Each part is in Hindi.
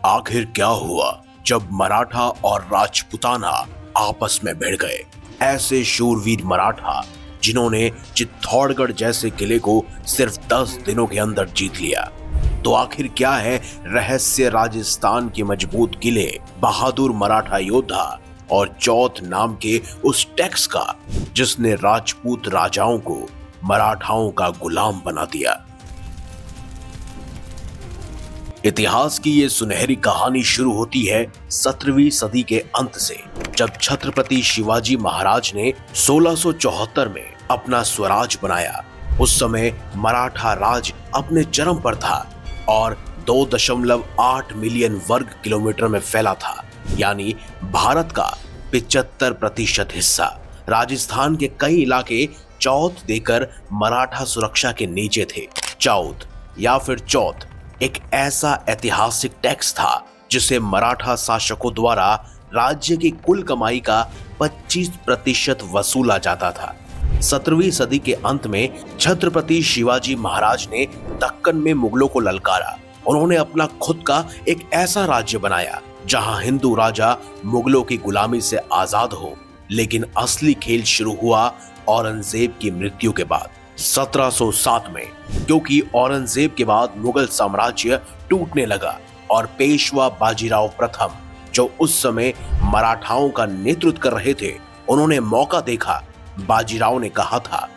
आखिर क्या हुआ जब मराठा और राजपूताना आपस में भिड़ गए। ऐसे शूरवीर मराठा जिन्होंने चित्तौड़गढ़ जैसे किले को सिर्फ 10 दिनों के अंदर जीत लिया। तो आखिर क्या है रहस्य राजस्थान के मजबूत किले, बहादुर मराठा योद्धा और चौथ नाम के उस टैक्स का जिसने राजपूत राजाओं को मराठाओं का गुलाम बना दिया। इतिहास की ये सुनहरी कहानी शुरू होती है 17वीं सदी के अंत से, जब छत्रपति शिवाजी महाराज ने 1674 में अपना स्वराज बनाया। उस समय मराठा राज अपने चरम पर था और 2.8 मिलियन वर्ग किलोमीटर में फैला था, यानी भारत का 75% हिस्सा। राजस्थान के कई इलाके चौथ देकर मराठा सुरक्षा के नीचे थे। चौथ या फिर चौथ एक ऐसा ऐतिहासिक टैक्स था जिसे मराठा शासकों द्वारा राज्य की कुल कमाई का 25% वसूला जाता था। 17वीं सदी के अंत में छत्रपति शिवाजी महाराज ने दक्कन में मुगलों को ललकारा। उन्होंने अपना खुद का एक ऐसा राज्य बनाया जहां हिंदू राजा मुगलों की गुलामी से आजाद हो। लेकिन असली खेल शुरू हुआ औरंगजेब की मृत्यु के बाद 1707 में, क्योंकि औरंगजेब के बाद मुगल साम्राज्य टूटने लगा और पेशवा बाजीराव प्रथम, जो उस समय मराठाओं का नेतृत्व कर रहे थे, उन्होंने मौका देखा। बाजीराव ने कहा था,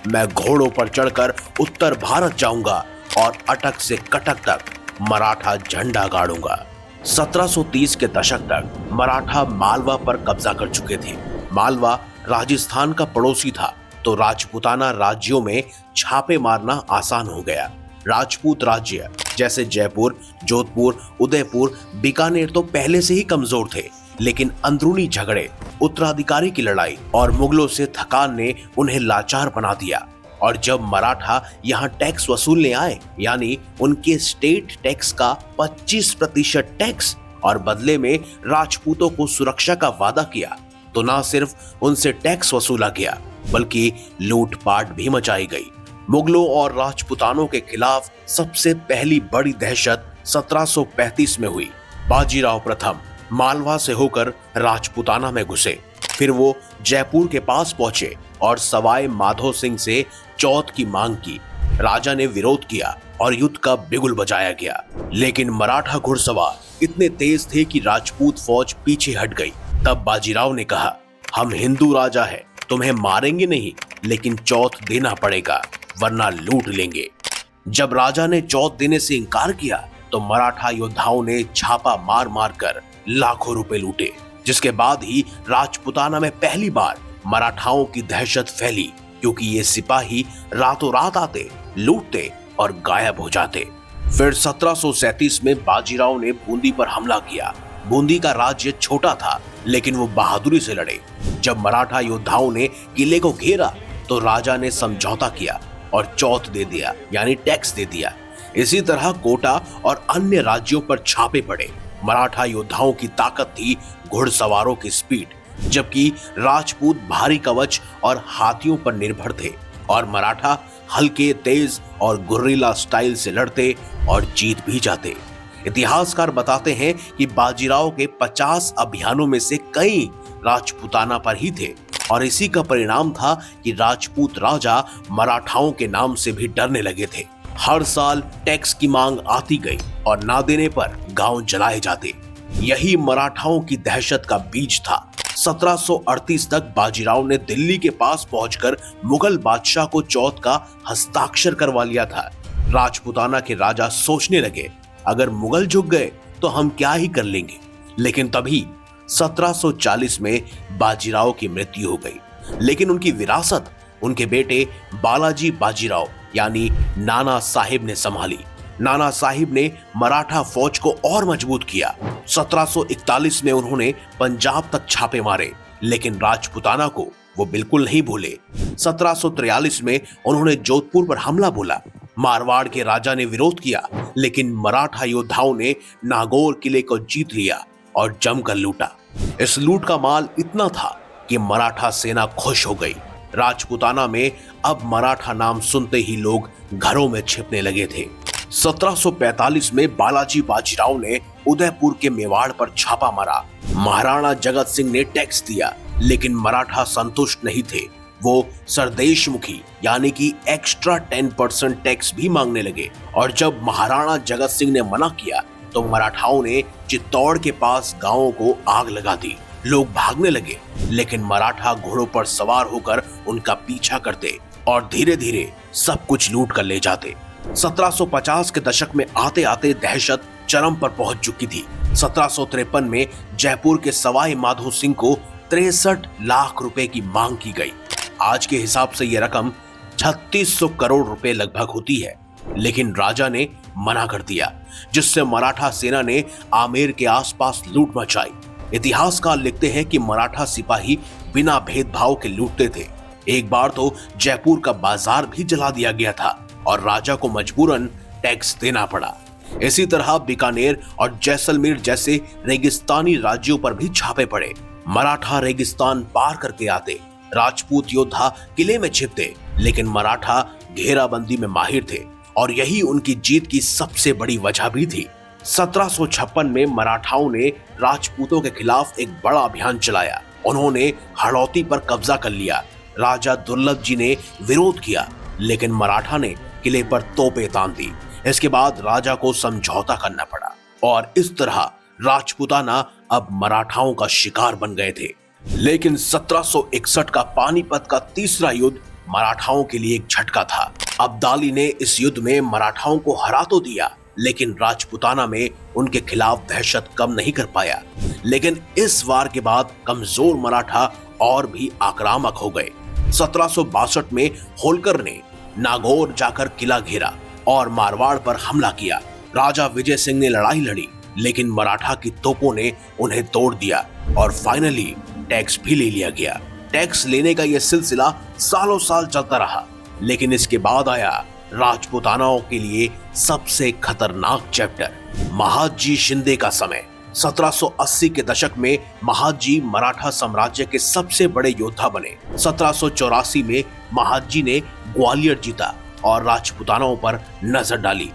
मैं घोड़ों पर चढ़कर उत्तर भारत जाऊंगा और अटक से कटक तक मराठा झंडा गाड़ूंगा। 1730 के दशक तक मराठा मालवा पर कब्जा कर चुके थे। मालवा राजस्थान का पड़ोसी था, तो राजपूताना राज्यों में छापे मारना आसान हो गया। राजपूत राज्य जैसे जयपुर, जोधपुर, उदयपुर, बीकानेर तो पहले से ही कमजोर थे, लेकिन अंदरूनी झगड़े, उत्तराधिकारी की लड़ाई और मुगलों से थकान ने उन्हें लाचार बना दिया। और जब मराठा यहाँ टैक्स वसूलने आए, यानी उनके स्टेट टैक्स का 25% टैक्स और बदले में राजपूतों को सुरक्षा का वादा किया, तो ना सिर्फ उनसे टैक्स वसूला गया बल्कि लूटपाट भी मचाई गई। मुगलों और राजपूतानों के खिलाफ सबसे पहली बड़ी दहशत 1735 में हुई। बाजीराव प्रथम मालवा से होकर राजपूताना में घुसे, फिर वो जयपुर के पास पहुंचे और सवाई माधो सिंह से चौथ की मांग की। राजा ने विरोध किया और युद्ध का बिगुल बजाया गया, लेकिन मराठा घुड़सवार इतने तेज थे कि राजपूत फौज पीछे हट गई। तब बाजीराव ने कहा, हम हिंदू राजा है, तुम्हें मारेंगे नहीं, लेकिन चौथ देना पड़ेगा वरना लूट लेंगे। जब राजा ने चौथ देने से इनकार किया तो मराठा योद्धाओं ने छापा मार मार कर लाखों रुपए लूटे, जिसके बाद ही राजपूताना में पहली बार मराठाओं की दहशत फैली, क्योंकि ये सिपाही रातों रात आते, लूटते और गायब हो जाते। फिर 1737 में बाजीराव ने बूंदी पर हमला किया। बूंदी का राज्य छोटा था, लेकिन वो बहादुरी से लड़े। जब मराठा योद्धाओं ने किले को घेरा तो राजा ने समझौता किया और चौथ दे दिया, यानी टैक्स दे दिया। इसी तरह कोटा और अन्य राज्यों पर छापे पड़े। मराठा योद्धाओं की ताकत थी घुड़सवारों की स्पीड, जबकि राजपूत भारी कवच और हाथियों पर निर्भर थे और मराठा हल्के, तेज और गुर्रिला स्टाइल से लड़ते और जीत भी जाते। इतिहासकार बताते हैं कि बाजीराव के 50 अभियानों में से कई राजपूताना पर ही थे और इसी का परिणाम था कि राजपूत राजा मराठाओं के नाम से भी डरने लगे थे। हर साल टैक्स की मांग आती गई और ना देने पर गांव जलाए जाते। यही मराठाओं की दहशत का बीज था। 1738 तक बाजीराव ने दिल्ली के पास पहुंचकर मुगल बादशाह को चौथ का हस्ताक्षर करवा लिया था। राजपूताना के राजा सोचने लगे, अगर मुगल झुक गए तो हम क्या ही कर लेंगे। लेकिन तभी 1740 में बाजीराव की मृत्यु हो गई, लेकिन उनकी विरासत उनके बेटे बालाजी बाजीराव यानी नाना साहिब ने संभाली। नाना साहिब ने मराठा फौज को और मजबूत किया। 1741 में उन्होंने पंजाब तक छापे मारे, लेकिन राजपूताना को वो बिल्कुल नहीं भूले। 1743 में उन्होंने जोधपुर पर हमला बोला। मारवाड़ के राजा ने विरोध किया, लेकिन मराठा योद्धाओं ने नागौर किले को जीत लिया और जमकर लूटा। इस लूट का माल इतना था कि मराठा सेना खुश हो गई। राजपूताना में अब मराठा नाम सुनते ही लोग घरों में छिपने लगे थे। 1745 में बालाजी बाजीराव ने उदयपुर के मेवाड़ पर छापा मारा। महाराणा जगत सिंह ने टैक्स दिया, लेकिन मराठा संतुष्ट नहीं थे। वो सरदेशमुखी यानी कि एक्स्ट्रा 10% टैक्स भी मांगने लगे। और जब महाराणा जगत सिंह ने मना किया तो मराठाओं ने चित्तौड़ के पास गांवों को आग लगा दी। लोग भागने लगे, लेकिन मराठा घोड़ों पर सवार होकर उनका पीछा करते और धीरे धीरे सब कुछ लूट कर ले जाते। 1750 के दशक में आते आते दहशत चरम पर पहुंच चुकी थी। 1753 में जयपुर के सवाई माधो सिंह को 63 लाख रुपए की मांग की गई। आज के हिसाब से यह रकम 3600 करोड़ रुपए लगभग होती है, लेकिन राजा ने मना कर दिया, जिससे मराठा सेना ने आमेर के आसपास लूट मचाई। इतिहासकार लिखते हैं कि मराठा सिपाही बिना भेदभाव के लूटते थे। एक बार तो जयपुर का बाजार भी जला दिया गया था और राजा को मजबूरन टैक्स देना पड़ा। इसी तरह बीकानेर और जैसलमेर जैसे रेगिस्तानी राज्यों पर भी छापे पड़े। मराठा रेगिस्तान पार करके आते, राजपूत योद्धा किले में छिपते, लेकिन मराठा घेराबंदी में माहिर थे और यही उनकी जीत की सबसे बड़ी वजह भी थी। 1756 में मराठाओं ने राजपूतों के खिलाफ एक बड़ा अभियान चलाया। उन्होंने हड़ौती पर कब्जा कर लिया। राजा दुर्लभ जी ने विरोध किया, लेकिन मराठा ने किले पर तोपें तान दी। इसके बाद राजा को समझौता करना पड़ा और इस तरह राजपूताना अब मराठाओं का शिकार बन गए थे। लेकिन 1761 का पानीपत का तीसरा युद्ध मराठाओं के लिए एक झटका था। अब्दाली ने इस युद्ध में मराठाओं को हरा तो दिया, लेकिन राजपूताना में उनके खिलाफ दहशत कम नहीं कर पाया। लेकिन इस वार के बाद कमजोर मराठा और भी आक्रामक हो गए। 1762 में होलकर ने नागौर जाकर किला घेरा और मारवाड़ पर हमला किया। राजा विजय सिंह ने लड़ाई लड़ी, लेकिन मराठा की तोपों ने उन्हें तोड़ दिया और फाइनली टैक्स भी ले लिया गया। टैक्स लेने का यह सिलसिला सालों साल चलता रहा, लेकिन इसके बाद आया राजपूतानाओं के लिए सबसे खतरनाक चैप्टर, महादजी शिंदे का समय। 1780 के दशक में महादजी मराठा साम्राज्य के सबसे बड़े योद्धा बने। 1784 में महादजी ने ग्वालियर जीता और राजपूतानाओं पर नजर डाली।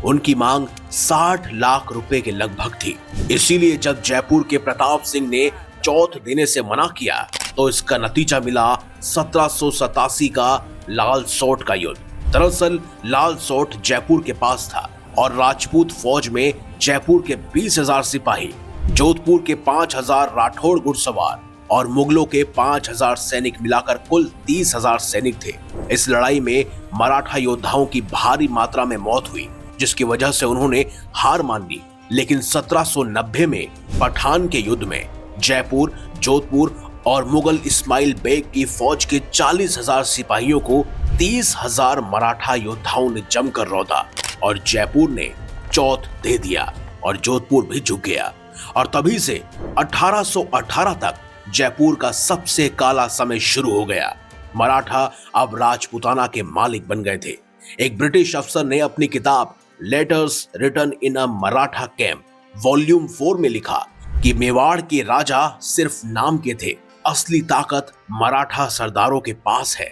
उनकी मांग 60 लाख रुपए के लगभग थी। इसीलिए जब जयपुर के प्रताप सिंह ने चौथ देने से मना किया तो इसका नतीजा मिला 1787 का लाल सोट का युद्ध। दरअसल लाल सोट जयपुर के पास था और राजपूत फौज में जयपुर के 20,000 सिपाही, जोधपुर के 5,000 राठौड़ घुड़सवार और मुगलों के 5,000 सैनिक मिलाकर कुल 30,000 सैनिक थे। इस लड़ाई में मराठा योद्धाओं की भारी मात्रा में मौत हुई, जिसकी वजह से उन्होंने हार मान ली। लेकिन 1790 में पठान के युद्ध में जयपुर, जोधपुर और मुगल इस्माइल बेग की फौज के 40,000 सिपाहियों को 30,000 मराठा योद्धाओं ने जमकर रौंदा और जयपुर ने चौथ दे दिया और जोधपुर भी झुक गया। और तभी से 1818 तक जयपुर का सबसे काला समय शुरू हो गया। मराठा अब राजपूताना के मालिक बन गए थे। एक ब्रिटिश अफसर ने अपनी किताब letters written in a Maratha camp volume 4 में लिखा कि मेवाड़ के राजा सिर्फ नाम के थे, असली ताकत मराठा सरदारों के पास है।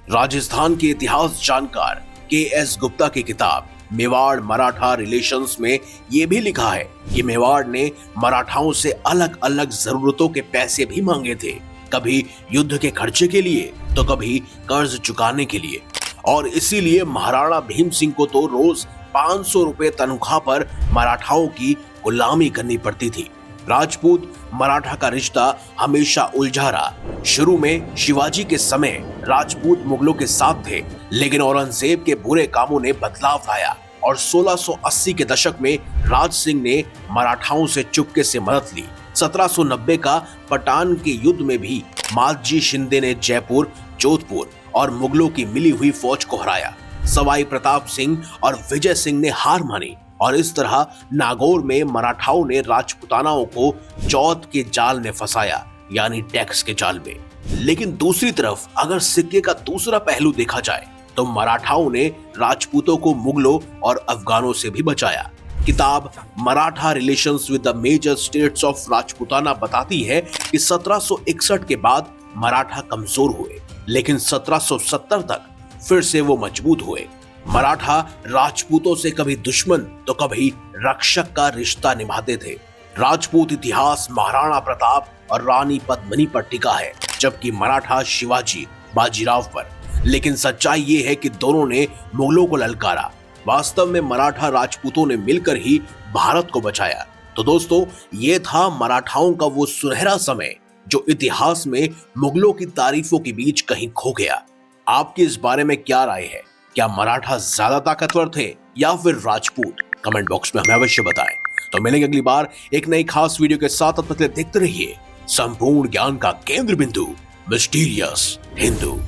राजस्थान के इतिहास जानकार के.एस. गुप्ता की किताब मेवाड़ मराठा रिलेशंस में यह भी लिखा है कि मेवाड़ ने मराठाओं से अलग अलग जरूरतों के पैसे भी मांगे थे, कभी युद्ध के खर्चे के लिए तो कभी कर्ज चुकाने के लिए। और इसीलिए महाराणा भीम सिंह को तो रोज 500 रुपए तनख्वाह पर मराठाओं की गुलामी करनी पड़ती थी। राजपूत मराठा का रिश्ता हमेशा उलझा रहा। शुरू में शिवाजी के समय राजपूत मुगलों के साथ थे, लेकिन औरंगजेब के बुरे कामों ने बदलाव लाया और 1680 के दशक में राज सिंह ने मराठाओं से चुपके से मदद ली। 1790 का पठान के युद्ध में भी महादजी शिंदे ने जयपुर, जोधपुर और मुगलों की मिली हुई फौज को हराया। सवाई प्रताप सिंह और विजय सिंह ने हार मानी और इस तरह नागौर में मराठाओं ने राजपूतानाओं को चौथ के जाल में फंसाया, यानी टैक्स के जाल में। लेकिन दूसरी तरफ अगर सिक्के का दूसरा पहलू देखा जाए तो मराठाओं ने राजपूतों को मुगलों और अफगानों से भी बचाया। किताब Maratha relations with the major states of Rajputana बताती है कि 1761 के बाद मराठा कमजोर हुए, लेकिन 1770 तक फिर से वो मजबूत हुए। मराठा राजपूतों से कभी दुश्मन तो कभी रक्षक का रिश्ता निभाते थे। राजपूत इतिहास महाराणा प्रताप और रानी पद्मिनी पर टिका है, जबकि मराठा शिवाजी बाजीराव पर। लेकिन सच्चाई ये है कि दोनों ने मुगलों को ललकारा। वास्तव में मराठा राजपूतों ने मिलकर ही भारत को बचाया। तो दोस्तों, ये था मराठाओं का वो सुनहरा समय जो इतिहास में मुगलों की तारीफों के बीच कहीं खो गया। आपकी इस बारे में क्या राय है? क्या मराठा ज्यादा ताकतवर थे या फिर राजपूत? कमेंट बॉक्स में हमें अवश्य बताएं। तो मिलेंगे अगली बार एक नई खास वीडियो के साथ। तब तक देखते रहिए संपूर्ण ज्ञान का केंद्र बिंदु मिस्टीरियस हिंदू।